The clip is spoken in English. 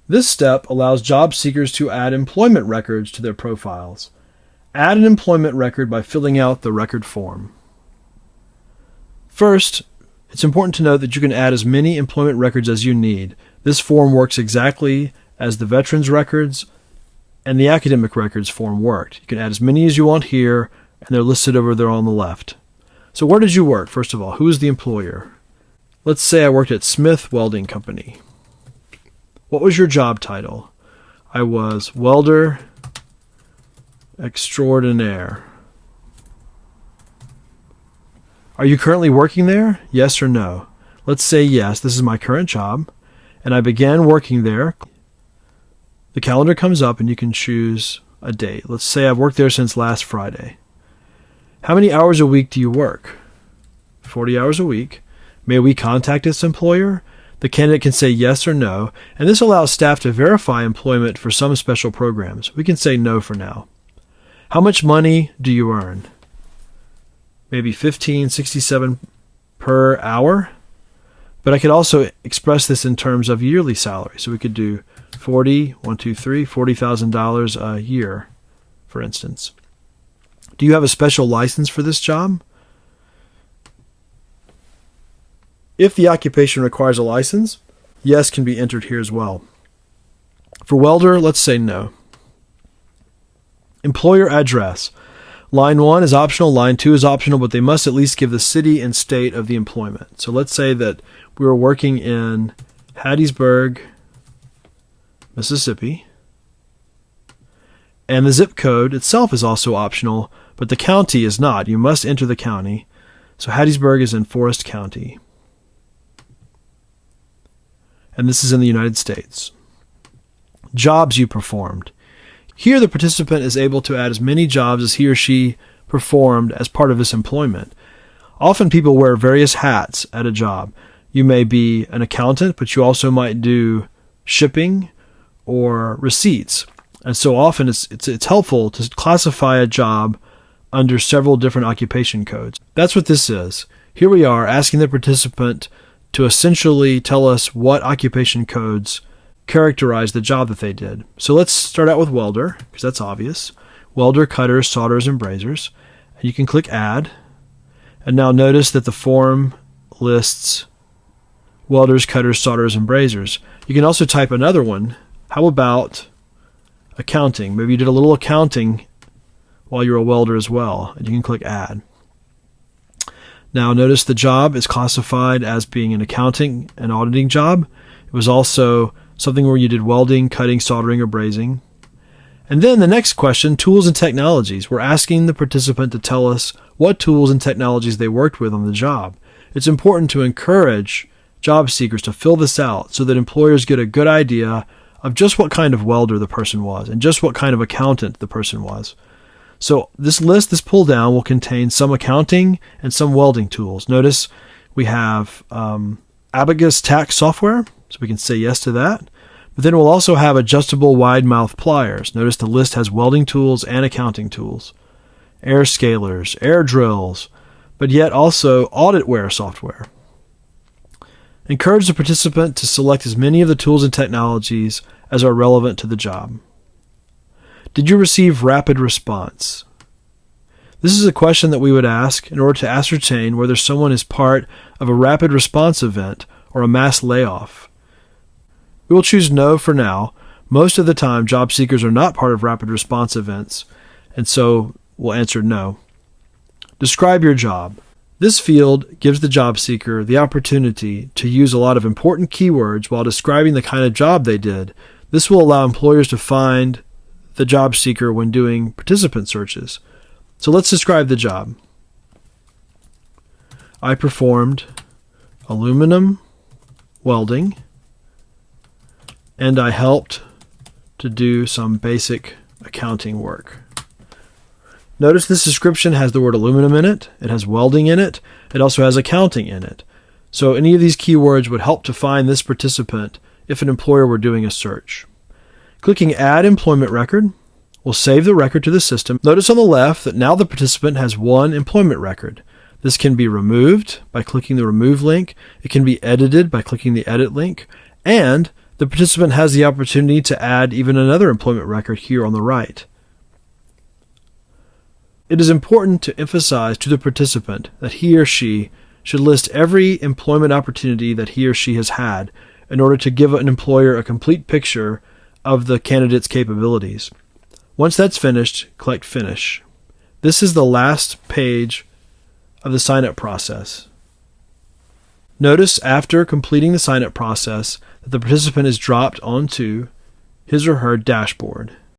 This step allows job seekers to add employment records to their profiles. Add an employment record by filling out the record form. First, it's important to note that you can add as many employment records as you need. This form works exactly as the Veterans Records and the Academic Records form worked. You can add as many as you want here, and they're listed over there on the left. So where did you work, first of all? Who is the employer? Let's say I worked at Smith Welding Company. What was your job title? I was welder extraordinaire. Are you currently working there? Yes or no? Let's say yes, this is my current job, and I began working there. The calendar comes up and you can choose a date. Let's say I've worked there since last Friday. How many hours a week do you work? 40 hours a week. May we contact this employer? The candidate can say yes or no, and this allows staff to verify employment for some special programs. We can say no for now. How much money do you earn? Maybe $15.67 per hour, but I could also express this in terms of yearly salary. So we could do $40,000 a year, for instance. Do you have a special license for this job? If the occupation requires a license, yes can be entered here as well. For welder, let's say no. Employer address. Line 1 is optional, line 2 is optional, but they must at least give the city and state of the employment. So let's say that we were working in Hattiesburg, Mississippi, and the zip code itself is also optional, but the county is not. You must enter the county. So Hattiesburg is in Forest County, and this is in the United States. Jobs you performed. Here, the participant is able to add as many jobs as he or she performed as part of this employment. Often people wear various hats at a job. You may be an accountant, but you also might do shipping or receipts. And so often it's helpful to classify a job under several different occupation codes. That's what this is. Here we are asking the participant to essentially tell us what occupation codes characterize the job that they did. So let's start out with welder, because that's obvious. Welder, cutters, solderers, and brazers. And you can click Add. And now notice that the form lists welders, cutters, solderers, and brazers. You can also type another one. How about accounting? Maybe you did a little accounting while you're a welder as well. And you can click Add. Now notice the job is classified as being an accounting and auditing job. It was also something where you did welding, cutting, soldering, or brazing. And then the next question, tools and technologies. We're asking the participant to tell us what tools and technologies they worked with on the job. It's important to encourage job seekers to fill this out so that employers get a good idea of just what kind of welder the person was and just what kind of accountant the person was. So this list, this pull down, will contain some accounting and some welding tools. Notice we have Abacus tax software, so we can say yes to that. But then we'll also have adjustable wide mouth pliers. Notice the list has welding tools and accounting tools, air scalers, air drills, but yet also auditware software. Encourage the participant to select as many of the tools and technologies as are relevant to the job. Did you receive rapid response? This is a question that we would ask in order to ascertain whether someone is part of a rapid response event or a mass layoff. We will choose no for now. Most of the time, job seekers are not part of rapid response events, and so we'll answer no. Describe your job. This field gives the job seeker the opportunity to use a lot of important keywords while describing the kind of job they did. This will allow employers to find the job seeker when doing participant searches. So let's describe the job. I performed aluminum welding, and I helped to do some basic accounting work. Notice this description has the word aluminum in it, it has welding in it, it also has accounting in it. So any of these keywords would help to find this participant if an employer were doing a search. Clicking Add Employment Record will save the record to the system. Notice on the left that now the participant has one employment record. This can be removed by clicking the Remove link. It can be edited by clicking the Edit link. And The participant has the opportunity to add even another employment record here on the right. It is important to emphasize to the participant that he or she should list every employment opportunity that he or she has had in order to give an employer a complete picture of the candidate's capabilities. Once that's finished, click Finish. This is the last page of the sign-up process. Notice after completing the sign-up process that the participant is dropped onto his or her dashboard.